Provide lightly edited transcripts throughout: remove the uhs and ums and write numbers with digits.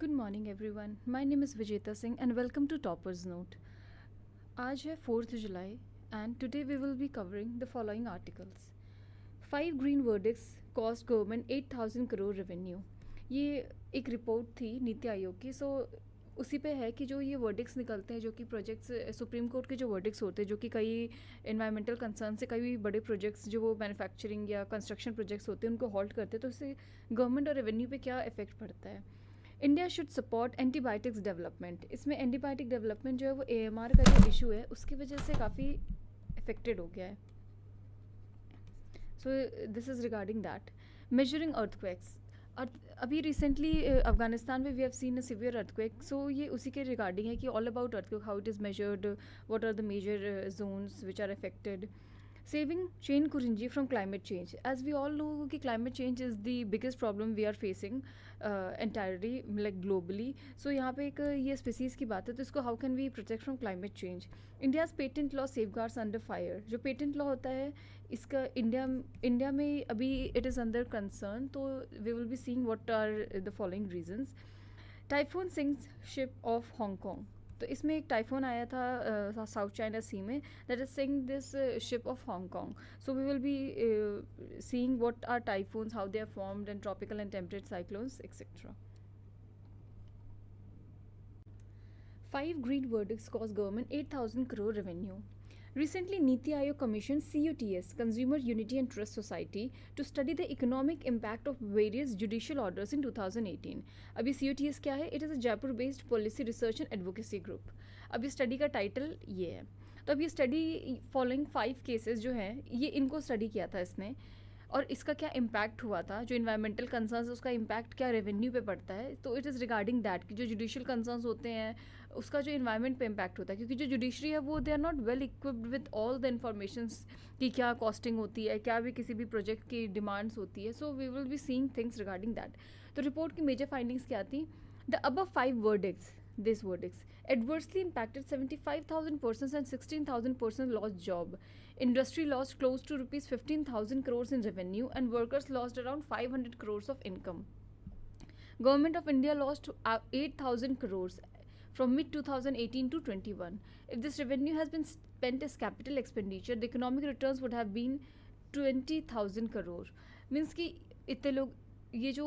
Good morning everyone. My name is Vijeta Singh and welcome to Toppers Note. आज है 4th July and today we will be covering the following articles. 5 green verdicts cost government 8,000 crore revenue. ये एक report थी नीति आयोग की. उसी पे है कि जो ये वर्डिक्स निकलते हैं जो कि प्रोजेक्ट्स सुप्रीम कोर्ट के जो वर्डिक्स होते हैं जो कि कई इन्वायरमेंटल कंसर्न से कई बड़े प्रोजेक्ट्स जो वो मैन्युफैक्चरिंग या कंस्ट्रक्शन प्रोजेक्ट्स होते हैं उनको हॉल्ट करते हैं, तो इससे गवर्नमेंट और रेवेन्यू पे क्या इफेक्ट पड़ता है. India should support antibiotics development. इसमें एंटीबायोटिक डेवलपमेंट जो है वो AMR का जो इशू है उसकी वजह से काफ़ी इफेक्टेड हो गया है. So this is regarding that. Measuring earthquakes. अभी रिसेंटली अफगानिस्तान में we have seen a severe earthquake. So ये उसी के रिगार्डिंग है कि all about earthquake, how it is measured, what are the major zones which are affected. Saving chain Kurinji from climate change. As we all know कि climate change is the biggest problem we are facing entirely like globally. So यहाँ पे एक ये species की बात है, तो इसको how can we protect from climate change. India's patent law safeguards under fire. जो patent law होता है इसका इंडिया में अभी it is under concern, तो we will be seeing what are the following reasons. Typhoon sinks ship of Hong Kong. तो इसमें एक टाइफोन आया था साउथ चाइना सी में that is sink this ship of Hong Kong. So we will be seeing what are typhoons, how they are formed and tropical and temperate cyclones et cetera. 5 green verdicts cost government 8,000 crore revenue. Recently, Niti Aayog commissioned CUTS, Consumer Unity and Trust Society, to study the economic impact of various judicial orders in 2018. अभी CUTS क्या है? It is a Jaipur-based policy research and advocacy group. अभी study का title ये है. तो अब ये स्टडी फॉलोइंग 5 केसेस जो हैं ये इनको स्टडी किया था इसने, और इसका क्या इम्पैक्ट हुआ था, जो इन्वायरमेंटल कंसर्न्स उसका इम्पैक्ट क्या रेवेन्यू पे पड़ता है. तो इट इज़ रिगार्डिंग दैट कि जो जुडिशियल कंसर्न्स होते हैं उसका जो इन्वायरमेंट पे इम्पैक्ट होता है, क्योंकि जो जुडिशरी है वो they are not well equipped with all the informations कि क्या कॉस्टिंग होती है, क्या भी किसी भी प्रोजेक्ट की डिमांड्स होती है. So we will be seeing things regarding that. तो रिपोर्ट की मेजर फाइंडिंग्स क्या थी. The above 5 verdicts, these verdicts adversely impacted 75,000 persons and 16,000 persons lost job. Industry lost close to rupees 15,000 crores in revenue and workers lost around 500 crores of income. Government of India lost 8,000 crores from mid 2018 to 21. If this revenue has been spent as capital expenditure, the economic returns would have been 20,000 crore. Means कि इतने लोग ये जो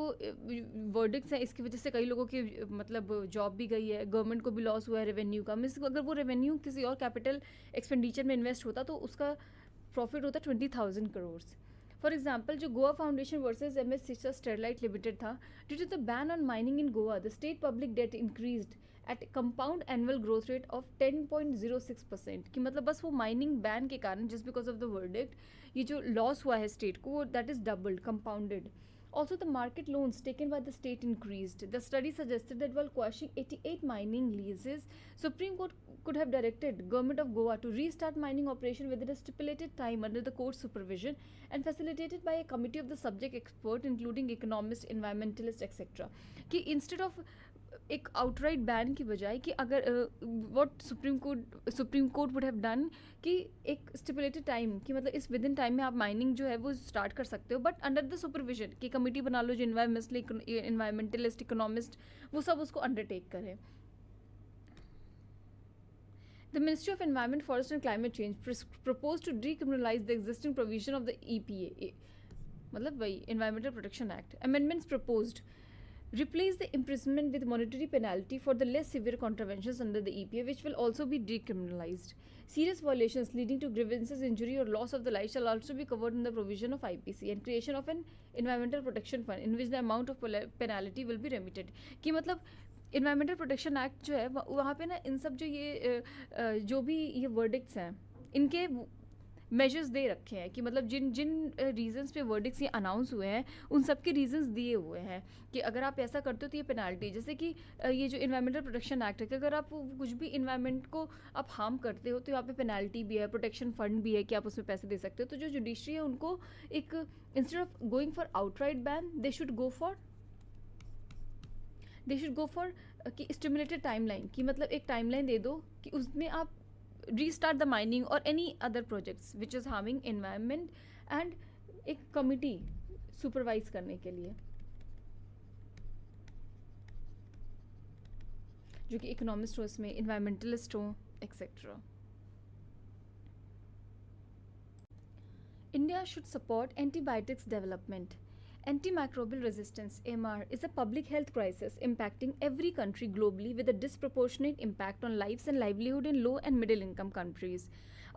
verdicts हैं इसकी वजह से कई लोगों की मतलब जॉब भी गई है, गवर्नमेंट को भी लॉस हुआ है रेवेन्यू का. मीन्स अगर वो रेवेन्यू किसी और कैपिटल एक्सपेंडिचर में इन्वेस्ट होता तो उसका प्रॉफिट होता 20,000 करोड़. फॉर एग्जाम्पल जो Goa foundation versus MS sister Sterlite limited था, due to the ban on mining in Goa the state public debt increased at compound annual growth rate of 10.06%. कि मतलब बस वो माइनिंग बैन के कारण just because of the verdict ये जो लॉस हुआ है स्टेट को that is doubled, compounded. Also, the market loans taken by the state increased. The study suggested that while quashing 88 mining leases, Supreme Court could have directed Government of Goa to restart mining operation within a stipulated time under the court's supervision and facilitated by a committee of the subject expert including economists, environmentalists, etc. कि instead of एक outright ban की बजाय कि अगर what supreme court would have done कि एक stipulated time कि मतलब इस विद इन टाइम में आप माइनिंग जो है वो स्टार्ट कर सकते हो, बट अंडर द सुपरविजन की कमिटी बना लो जो इन्वायरमेंटलिस्ट, इकोनॉमिस्ट वो सब उसको अंडरटेक करें. The Ministry of Environment, Forest and Climate Change proposed to decriminalize the existing provision of the EPA, मतलब वही Environmental Protection Act. Amendments proposed replace the imprisonment with monetary penalty for the less severe contraventions under the EPA, which will also be decriminalized. Serious violations leading to grievances, injury or loss of the life shall also be covered in the provision of IPC and creation of an environmental protection fund in which the amount of penalty will be remitted. कि मतलब environmental protection act जो है वहाँ पे ना इन सब जो ये जो भी ये वर्डिक्ट्स हैं इनके मेजर्स दे रखे हैं कि मतलब जिन जिन रीजंस पे वर्डिक्ट्स ये अनाउंस हुए हैं उन सब के रीजंस दिए हुए हैं कि अगर आप ऐसा करते हो तो ये पेनाल्टी. जैसे कि ये जो इन्वायरमेंटल प्रोटेक्शन एक्ट है कि अगर आप कुछ भी इन्वायरमेंट को आप हार्म करते हो तो यहाँ पे पेनाल्टी भी है, प्रोटेक्शन फंड भी है कि आप उसमें पैसे दे सकते हो. तो जो जुडिशरी है उनको एक instead of going for outright ban they should go for कि स्टिमुलेटेड टाइमलाइन, कि मतलब एक टाइमलाइन दे दो कि उसमें आप restart the mining or any other projects which is harming environment and एक कमिटी सुपरवाइज करने के लिए. जो कि इकोनॉमिस्ट हो, इसमें इन्वायरमेंटलिस्ट हो, etcetera. India should support antibiotics development. Antimicrobial resistance (AMR) is a public health crisis impacting every country globally with a disproportionate impact on lives and livelihood in low and middle income countries.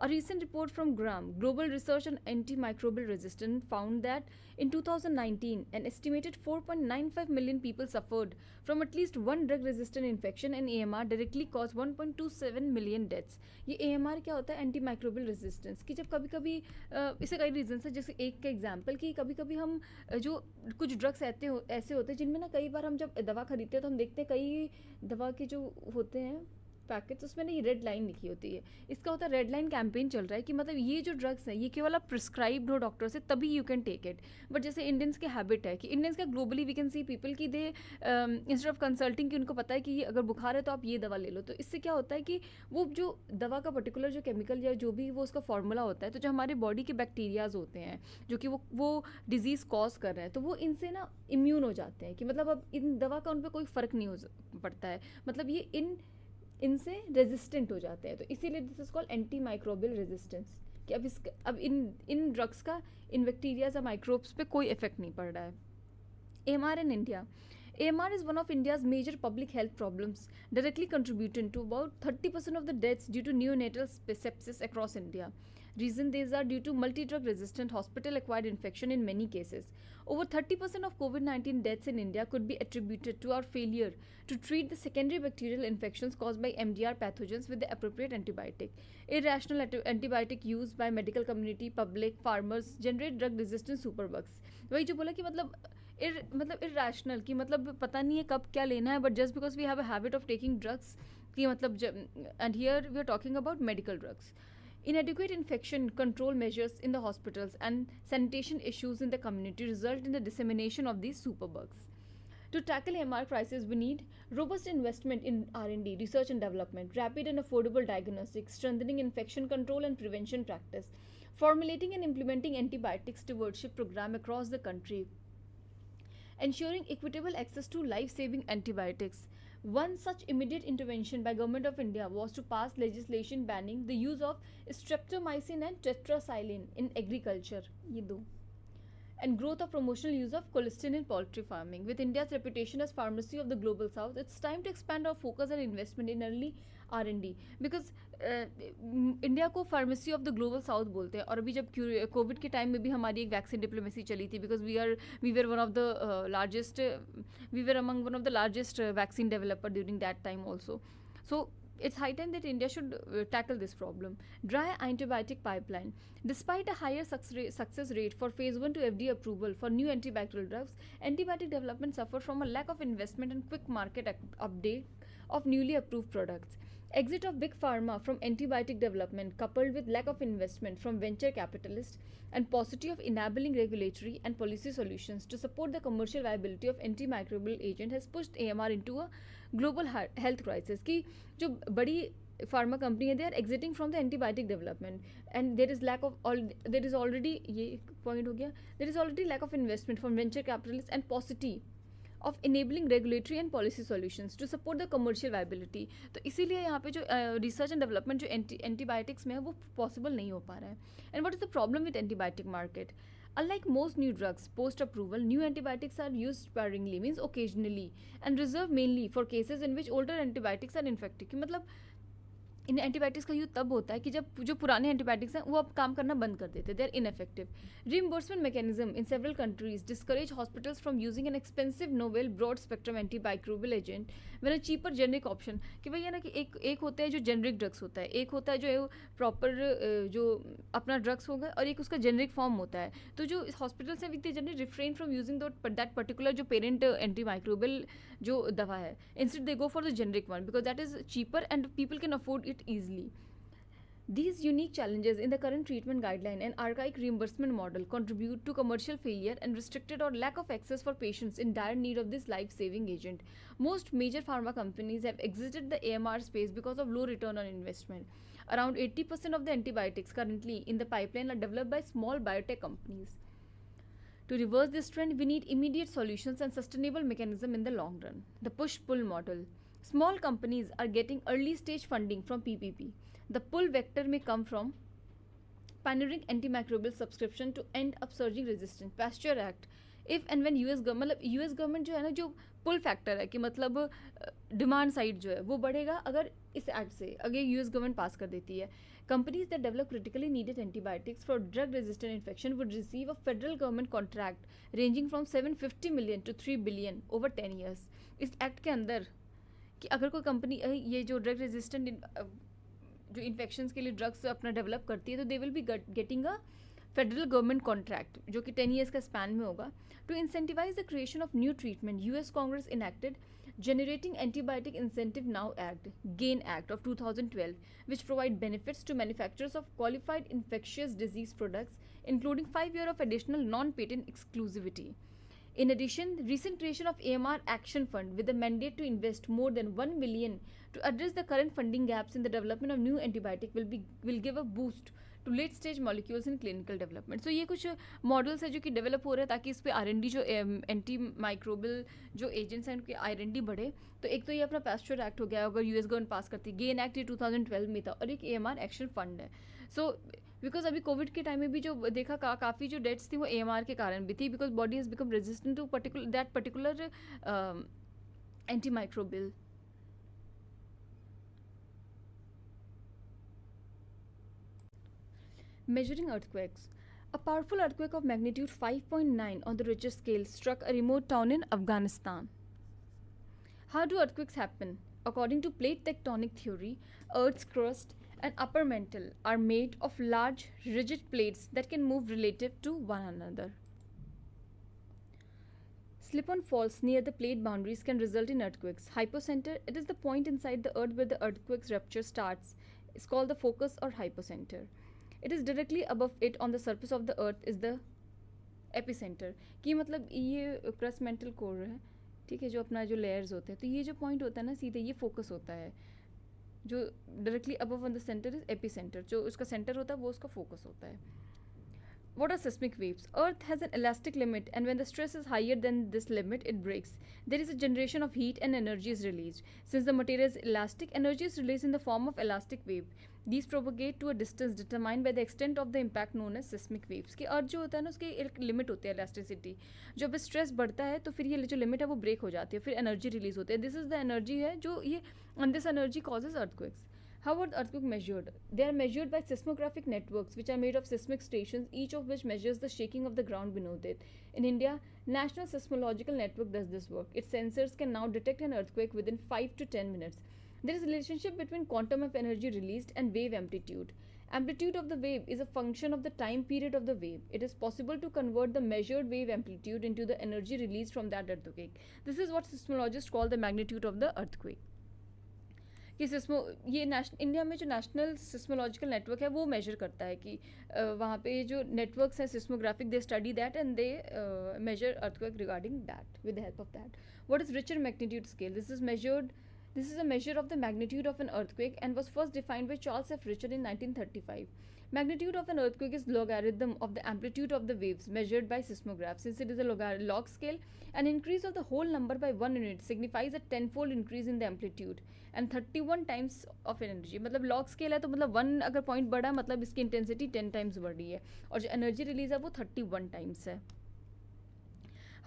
A recent report from GRAM, Global Research on Antimicrobial Resistance, found that in 2019, an estimated 4.95 million people suffered from at least one drug resistant infection, and AMR directly caused 1.27 million deaths. ये AMR क्या होता है? Anti microbial resistance कि जब कभी कभी इससे कई रीजन है. जैसे एक का एग्जांपल कि कभी कभी हम जो कुछ ड्रग्स ऐसे होते हैं जिनमें ना कई बार हम जब दवा खरीदते हैं तो हम देखते हैं कई दवा के जो होते हैं पैकेट्स, उसमें ना ये रेड लाइन लिखी होती है. इसका होता है रेड लाइन कैंपेन चल रहा है कि मतलब ये जो ड्रग्स हैं ये केवल आप प्रिस्क्राइब्ड हो डॉक्टर से तभी you can take it. But जैसे इंडियंस के हैबिट है कि इंडियंस का globally we can see people की दे इंस्टेड ऑफ कंसल्टिंग कि उनको पता है कि ये अगर बुखार है तो आप ये दवा ले लो. तो इससे क्या होता है कि वो जो दवा का पर्टिकुलर जो केमिकल या जो भी वो उसका फॉर्मूला होता है, तो जो हमारे बॉडी के बैक्टीरियाज होते हैं जो कि वो डिजीज़ कॉज कर रहे हैं, तो वो इनसे ना इम्यून हो जाते हैं कि मतलब अब इन दवा का उन पर कोई फ़र्क नहीं हो पड़ता है. मतलब ये इनसे रेजिस्टेंट हो जाते हैं. तो इसीलिए this is called anti microbial resistance कि अब इन ड्रग्स का इन बैक्टीरियाज या माइक्रोब्स पे कोई इफेक्ट नहीं पड़ रहा है. AMR in India. AMR is one of India's major public health problems, directly contributing to about 30% of the deaths due to neonatal sepsis across India. Reason these are due to multi-drug resistant hospital-acquired infection in many cases. Over 30% of COVID-19 deaths in India could be attributed to our failure to treat the secondary bacterial infections caused by MDR pathogens with the appropriate antibiotic. Irrational antibiotic use by medical community, public, farmers generate drug-resistant superbugs. वही जो बोला कि मतलब irrational कि मतलब पता नहीं है कब क्या लेना है, but just because we have a habit of taking drugs कि मतलब and here we are talking about medical drugs. Inadequate infection control measures in the hospitals and sanitation issues in the community result in the dissemination of these superbugs. To tackle AMR crisis, we need robust investment in R&D, research and development, rapid and affordable diagnostics, strengthening infection control and prevention practice, formulating and implementing antibiotic stewardship program across the country, ensuring equitable access to life-saving antibiotics. One such immediate intervention by Government of India was to pass legislation banning the use of streptomycin and tetracycline in agriculture. ये दो. And growth of promotional use of colistin in poultry farming. With India's reputation as pharmacy of the global south, it's time to expand our focus and investment in early R&D. Because India को pharmacy of the global south बोलते हैं. और अभी जब Covid के time में भी हमारी एक वैक्सीन डिप्लोमेसी चली थी, because we were one of the largest we were among one of the largest vaccine developer during that time also. So it's high time that India should tackle this problem. Dry antibiotic pipeline. Despite a higher success rate for phase 1 to FDA approval for new antibacterial drugs, antibiotic development suffer from a lack of investment and quick market update of newly approved products. Exit of big pharma from antibiotic development coupled with lack of investment from venture capitalists and paucity of enabling regulatory and policy solutions to support the commercial viability of antimicrobial agent has pushed AMR into a global health crisis. कि जो बड़ी pharma company है, they are exiting from the antibiotic development and there is already ये point हो गया, there is already lack of investment from venture capitalists and paucity of enabling regulatory and policy solutions to support the commercial viability. तो इसीलिए यहाँ पे जो research and development जो antibiotics में है वो possible नहीं हो पा रहा है. And what is the problem with antibiotic market? Unlike most new drugs, post-approval, new antibiotics are used sparingly, means occasionally, and reserved mainly for cases in which older antibiotics are ineffective. कि मतलब इन antibiotics का use तब होता है कि जब जो पुराने एंटीबायोटिक्स हैं वो अब काम करना बंद कर देते, they are ineffective. Reimbursement mechanism in several countries discourage hospitals from using an expensive novel broad spectrum antimicrobial agent when a cheaper generic option. कि भाई है ना कि एक होता है जो जेनरिक ड्रग्स होता है, एक होता है जो प्रॉपर जो अपना ड्रग्स होगा, और एक उसका जेनरिक फॉर्म होता है. तो जो हॉस्पिटल्स हैं with generally refrain from using that particular जो पेरेंट एंटीमाइक्रोबियल जो दवा है, instead they go for the generic one because that is cheaper and people can afford it easily. These unique challenges in the current treatment guideline and archaic reimbursement model contribute to commercial failure and restricted or lack of access for patients in dire need of this life-saving agent. Most major pharma companies have exited the AMR space because of low return on investment. Around 80% of the antibiotics currently in the pipeline are developed by small biotech companies. To reverse this trend, we need immediate solutions and sustainable mechanism in the long run. The push-pull model. Small companies are getting early stage funding from PPP. The pull vector may come from pioneering antimicrobial subscription to end upsurging resistance. Pasture Act. If and when US मतलब US government जो है ना, जो पुल factor है कि मतलब demand side जो है वो बढ़ेगा अगर इस एक्ट से अगर यूएस गवर्नमेंट पास कर देती है. Companies that develop critically needed antibiotics for drug resistant infection would receive a federal government contract ranging from 750 million to 3 billion over 10 years. इस एक्ट के अंदर कि अगर कोई कंपनी ये जो ड्रग रेजिस्टेंट जो इन्फेक्शंस के लिए ड्रग्स अपना डेवलप करती है तो they will be getting a federal government contract जो कि 10 ईयर्स का स्पैन में होगा. To incentivise the creation of new treatment, US Congress enacted Generating Antibiotic Incentive Now Act, GAIN Act of 2012, which provide benefits to manufacturers of qualified infectious disease products, including 5 years of additional non-patent exclusivity. In addition, the recent creation of AMR Action Fund with a mandate to invest more than 1 million to address the current funding gaps in the development of new antibiotic will give a boost to late stage molecules in clinical development. So ये कुछ models है जो कि develop हो रहे हैं ताकि इस पे R&D जो एंटी माइक्रोबल जो एजेंट्स हैं उनकी R&D बढ़े. तो एक तो ये अपना पैस्चर एक्ट हो गया अगर यूएस गवर्नमेंट पास करती है. गेन एक्ट ये 2012 में था और एक AMR एक्शन फंड है. सो बिकॉज अभी कोविड के टाइम में भी जो देखा काफ़ी जो डेथ्स थी वो AMR के कारण भी थी because body has become resistant to particular anti microbial. Measuring earthquakes. A powerful earthquake of magnitude 5.9 on the Richter scale struck a remote town in Afghanistan. How do earthquakes happen? According to plate tectonic theory, Earth's crust and upper mantle are made of large, rigid plates that can move relative to one another. Slip-on faults near the plate boundaries can result in earthquakes. Hypocenter, it is the point inside the earth where the earthquake's rupture starts. It's called the focus or hypocenter. It is directly above it on the surface of the earth is the epicenter. कि मतलब ये crust mantle core है, ठीक है, जो अपना जो layers होते हैं तो ये जो पॉइंट होता है ना सीधे ये फोकस होता है. जो directly above on the centre is epicentre, जो उसका सेंटर होता है वो उसका फोकस होता है. What are seismic waves? Earth has an elastic limit, and when the stress is higher than this limit, it breaks. There is a generation of heat and energy is released. Since the material is elastic, energy is released in the form of elastic wave. These propagate to a distance determined by the extent of the impact known as seismic waves. कि अर्थ जो होता है ना उसकी एक limit होती है elasticity. जब स्ट्रेस बढ़ता है तो फिर ये जो लिमिट है वो ब्रेक हो जाती है, फिर एनर्जी रिलीज होती है. दिस इज द एनर्जी है जो ये and this energy causes earthquakes. How are the earthquakes measured? They are measured by seismographic networks which are made of seismic stations, each of which measures the shaking of the ground beneath it. In India, National Seismological Network does this work. Its sensors can now detect an earthquake within 5 to 10 minutes. There is a relationship between quantum of energy released and wave amplitude. Amplitude of the wave is a function of the time period of the wave. It is possible to convert the measured wave amplitude into the energy released from that earthquake. This is what seismologists call the magnitude of the earthquake. कि ये India में जो national seismological network है वो major करता है कि वहाँ पे जो नेटवर्क्स हैं seismographic they study that and they measure earthquake regarding that with the help of that. What is Richter magnitude scale? This is a measure of the magnitude of an earthquake and was first defined by Charles F. Richter in 1935. Magnitude of an earthquake is logarithm of the amplitude of the waves measured by seismograph. Since it is a log scale, an increase of the whole number by 1 unit signifies a tenfold increase in the amplitude and 31 times of energy. मतलब log scale है तो मतलब 1 अगर point बढ़ा मतलब इसकी intensity 10 times बढ़ रही है और जो energy release है वो 31 times है.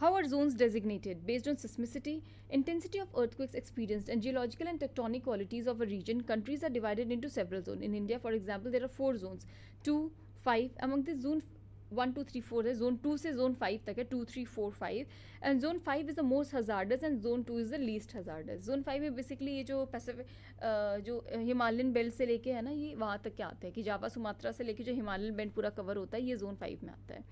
How are zones designated? Based on seismicity, intensity of earthquakes experienced, and geological and tectonic qualities of a region, countries are divided into several zones. In India, for example, there are 4 zones, 2, 5. Among these, zone 1, 2, 3, 4 है. Zone 2 से zone 5 तक है, 2, 3, 4, 5. And zone 5 is the most hazardous and zone 2 is the least hazardous. Zone 5 में basically ये जो Pacific जो Himalayan belt से लेके है ना ये वहाँ तक क्या आता है कि जावा सुमात्रा से लेके जो हिमालयन बेल्ट पूरा कवर होता है ये zone 5 में आता है.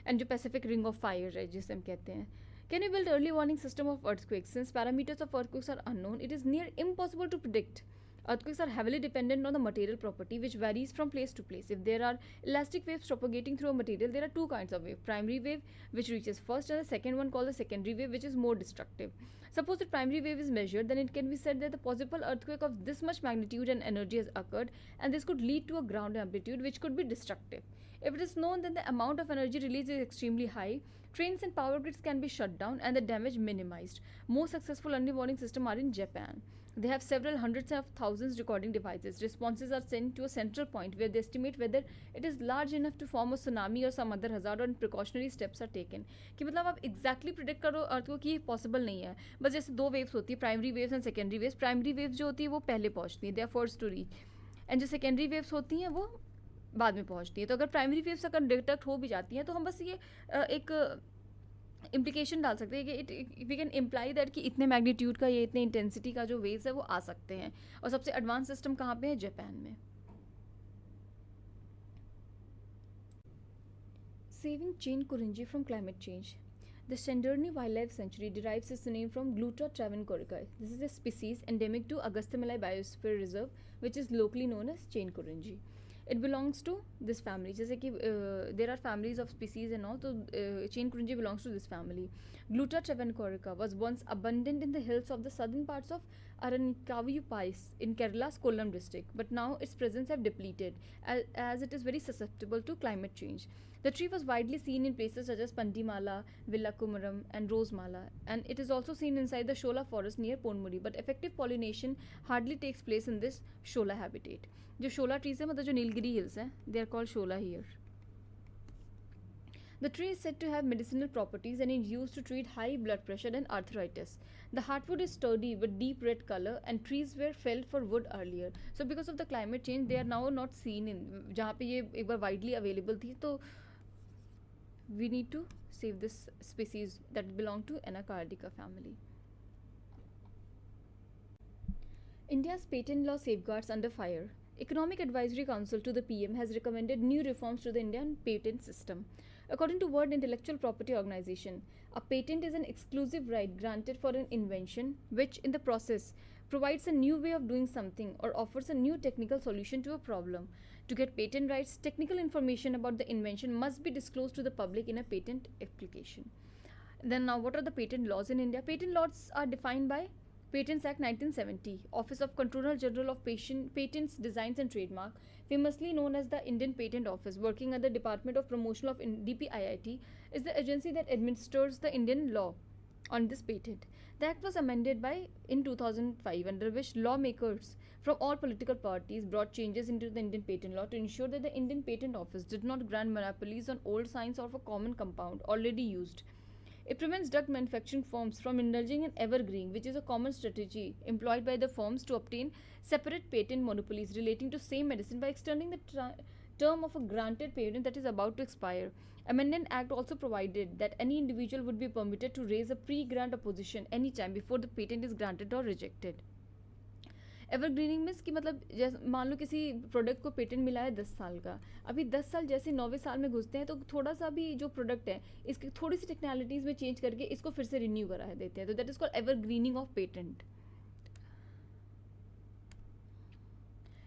एंड जो पैसिफिक रिंग ऑफ फायर है जिसे हम कहते हैं. Can you build early warning system of earthquakes? Since parameters of earthquakes are unknown, it is near impossible to predict. Earthquakes are heavily dependent on the material property which varies from place to place. If there are elastic waves propagating through a material, there are 2 kinds of wave. Primary wave which reaches first and the second one called the secondary wave which is more destructive. Suppose the primary wave is measured, then it can be said that the possible earthquake of this much magnitude and energy has occurred and this could lead to a ground amplitude which could be destructive. If it is known that the amount of energy released is extremely high, Trains and power grids can be shut down and the damage minimized. Most successful early warning systems are in Japan. They have several hundreds of thousands recording devices. Responses are sent to a central point where they estimate whether it is large enough to form a tsunami or some other hazard, and precautionary steps are taken. कि मतलब आप exactly predict करो अर्थ को कि ये possible नहीं है. बस जैसे दो waves होती है, primary waves and secondary waves. Primary waves जो होती है वो पहले पहुंचती है, they are first to reach. And जो secondary waves होती हैं वो बाद में पहुंचती है. तो अगर प्राइमरी वेव्स अगर डिटेक्ट हो भी जाती हैं तो हम बस ये एक इम्प्लीकेशन डाल सकते हैं कि वी कैन इम्प्लाई दैट कि इतने मैग्नीट्यूड का, ये इतने इंटेंसिटी का जो वेव्स है वो आ सकते हैं. और सबसे एडवांस सिस्टम कहाँ पे है? जापान में. Saving chain Kurinji from climate change. The Shandurni Wildlife Sanctuary derives its name from Gluta travancoricai. This is a species endemic to Agastyamalai Biosphere Reserve, which is locally known as chain kurinji. It belongs to this family. जैसे कि there are families of species and all, तो chain kurinji belongs to this family. Gluta travancoricai was once abundant in the hills of the southern parts of Arankavayupais in Kerala's Kollam district, but now its presence have depleted as it is very susceptible to climate change. The tree was widely seen in places such as Pandimala, Villakumaram, and Rosemala, and it is also seen inside the Shola forest near Ponmudi, but effective pollination hardly takes place in this Shola habitat. जो Shola trees है, मतलब जो Nilgiri hills हैं, they are called Shola here. The tree is said to have medicinal properties and is used to treat high blood pressure and arthritis. The heartwood is sturdy with deep red color, and trees were felled for wood earlier. So because of the climate change, they are now not seen in जहाँ पे ये एक बार widely available थी, तो we need to save this species that belong to Anacardica family. India's patent law safeguards under fire. Economic Advisory Council to the PM has recommended new reforms to the Indian patent system. According to World Intellectual Property Organization, a patent is an exclusive right granted for an invention which, in the process, provides a new way of doing something or offers a new technical solution to a problem. To get patent rights, technical information about the invention must be disclosed to the public in a patent application. Then now, what are the patent laws in India? Patent laws are defined by Patents Act 1970, Office of Controller General of Patents, Designs and Trademark, famously known as the Indian Patent Office, working at the Department of Promotion of DPIIT, is the agency that administers the Indian law on this patent. The act was amended in 2005, under which lawmakers from all political parties brought changes into the Indian patent law to ensure that the Indian Patent Office did not grant monopolies on old science or of a common compound already used. It prevents drug manufacturing firms from indulging in evergreen, which is a common strategy employed by the firms to obtain separate patent monopolies relating to same medicine by extending the term of a granted patent that is about to expire. Amendment Act also provided that any individual would be permitted to raise a pre-grant opposition anytime before the patent is granted or rejected. Evergreening means कि मतलब जैसे मान लो किसी product को patent मिला है 10 साल का, अभी 10 साल जैसे 9वें साल में घुसते हैं तो थोड़ा सा भी जो प्रोडक्ट है इसकी थोड़ी सी टेक्नोलॉजीज में चेंज करके इसको फिर से रिन्यू करा देते हैं, तो that is called evergreening of patent.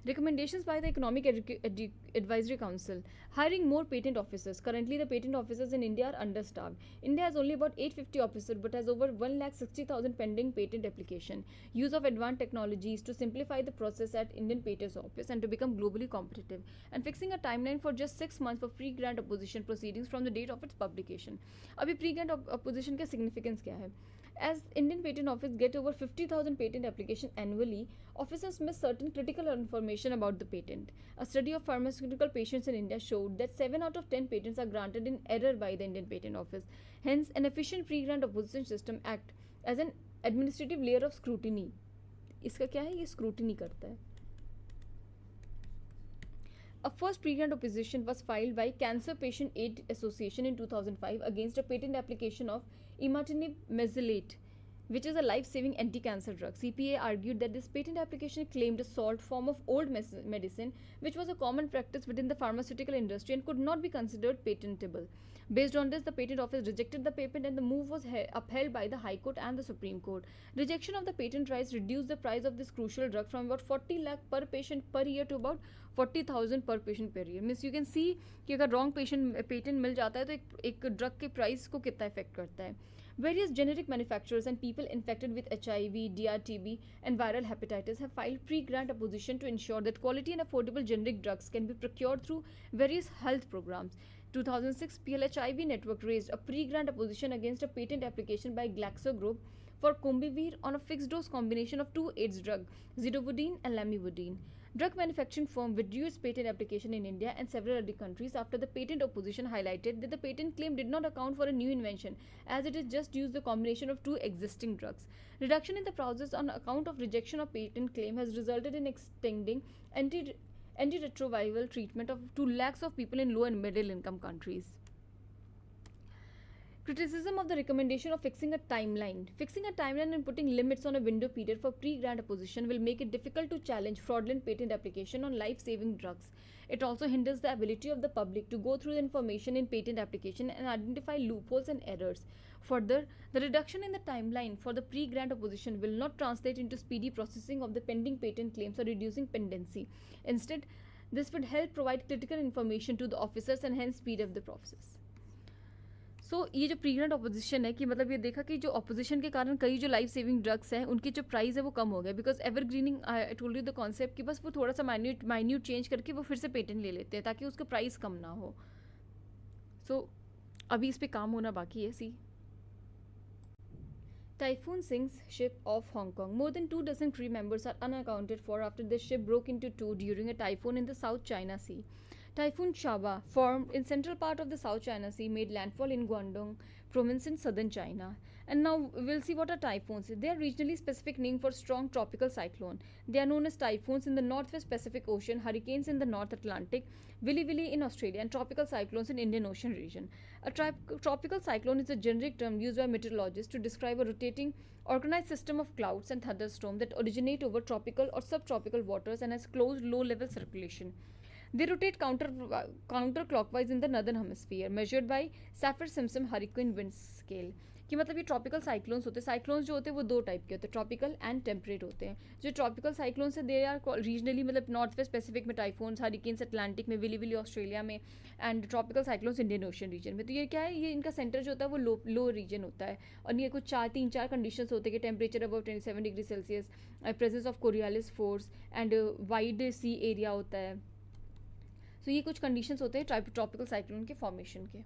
Recommendations by the Economic Advisory Council. Hiring more patent officers. Currently, the patent officers in India are understaffed. India has only about 850 officers but has over 160,000 pending patent application. Use of advanced technologies to simplify the process at Indian Patents Office and to become globally competitive. And fixing a timeline for just 6 months for pre-grant opposition proceedings from the date of its publication. अभी pre-grant opposition का significance क्या है? As Indian Patent Office get over 50,000 patent applications annually, officers miss certain critical information about the patent. A study of pharmaceutical patients in India showed that 7 out of 10 patents are granted in error by the Indian Patent Office. Hence, an efficient pre-grant opposition system act as an administrative layer of scrutiny. इसका क्या है? ये scrutiny करता है. A first pre-grant opposition was filed by Cancer Patient Aid Association in 2005 against a patent application of imatinib mesylate, which is a life-saving anti-cancer drug. CPA argued that this patent application claimed a salt form of old medicine, which was a common practice within the pharmaceutical industry and could not be considered patentable. Based on this, the Patent Office rejected the patent and the move was upheld by the High Court and the Supreme Court. Rejection of the patent rights reduced the price of this crucial drug from about 40 lakh per patient per year to about 40,000 per patient per year. Means you can see कि अगर wrong patent मिल जाता है तो एक drug के price को कितना affect करता है. Various generic manufacturers and people infected with HIV, DRTB, and viral hepatitis have filed pre-grant opposition to ensure that quality and affordable generic drugs can be procured through various health programs. 2006, PLHIV network raised a pre-grant opposition against a patent application by Glaxo Group for Combivir on a fixed-dose combination of two AIDS drugs, zidovudine and lamivudine. Drug manufacturing firm withdrew its patent application in India and several other countries after the patent opposition highlighted that the patent claim did not account for a new invention, as it is just used the combination of two existing drugs. Reduction in the process on account of rejection of patent claim has resulted in extending antiretroviral treatment to lakhs of people in low and middle income countries. Criticism of the recommendation of fixing a timeline. Fixing a timeline and putting limits on a window period for pre-grant opposition will make it difficult to challenge fraudulent patent application on life-saving drugs. It also hinders the ability of the public to go through the information in patent application and identify loopholes and errors. Further, the reduction in the timeline for the pre-grant opposition will not translate into speedy processing of the pending patent claims or reducing pendency. Instead, this would help provide critical information to the officers and hence speed up the process. ये जो प्रीग्रेंट opposition है कि मतलब ये देखा कि जो opposition के कारण कई जो लाइफ सेविंग ड्रग्स हैं उनकी जो प्राइस है वो कम हो गया because evergreening I told you the concept कि बस वो थोड़ा सा माइन्यूट चेंज करके वो फिर से पेटेंट ले लेते हैं ताकि उसका प्राइस कम ना हो. अभी इस पर काम होना बाकी है. सी Typhoon sinks ship off Hong Kong. More than 24 crew members are unaccounted for after the ship broke into two during a typhoon in the South China Sea. Typhoon Chaba, formed in central part of the South China Sea, made landfall in Guangdong province in southern China. And now we'll see what are typhoons. They are regionally specific name for strong tropical cyclone. They are known as typhoons in the Northwest Pacific Ocean, hurricanes in the North Atlantic, Willy Willy in Australia, and tropical cyclones in Indian Ocean region. A tropical cyclone is a generic term used by meteorologists to describe a rotating, organized system of clouds and thunderstorms that originate over tropical or subtropical waters and has closed low-level circulation. They rotate counterclockwise in the northern hemisphere, measured by Saffir-Simpson hurricane wind scale. कि मतलब ये tropical cyclones होते हैं. Cyclones जो होते हैं वो दो टाइप के होते हैं, ट्रॉपिकल एंड टेम्परेट होते हैं. जो ट्रॉपिकल साइक्लोन्स है दे आर रीजनली मतलब नॉर्थ वेस्ट पैसिफिक में टाइफोन्स, हरिकेन्स अटलांटिक में, विली विली ऑस्ट्रेलिया में, and tropical cyclones Indian ocean region में. तो ये क्या है, ये इनका सेंटर जो होता है वो लो रीजन होता है और ये कुछ तीन चार कंडीशंस होते हैं कि temperature above 27 degree Celsius, presence of Coriolis force and wide sea area होता है. तो ये कुछ कंडीशंस होते हैं ट्रॉपिकल साइक्लोन के फॉर्मेशन के.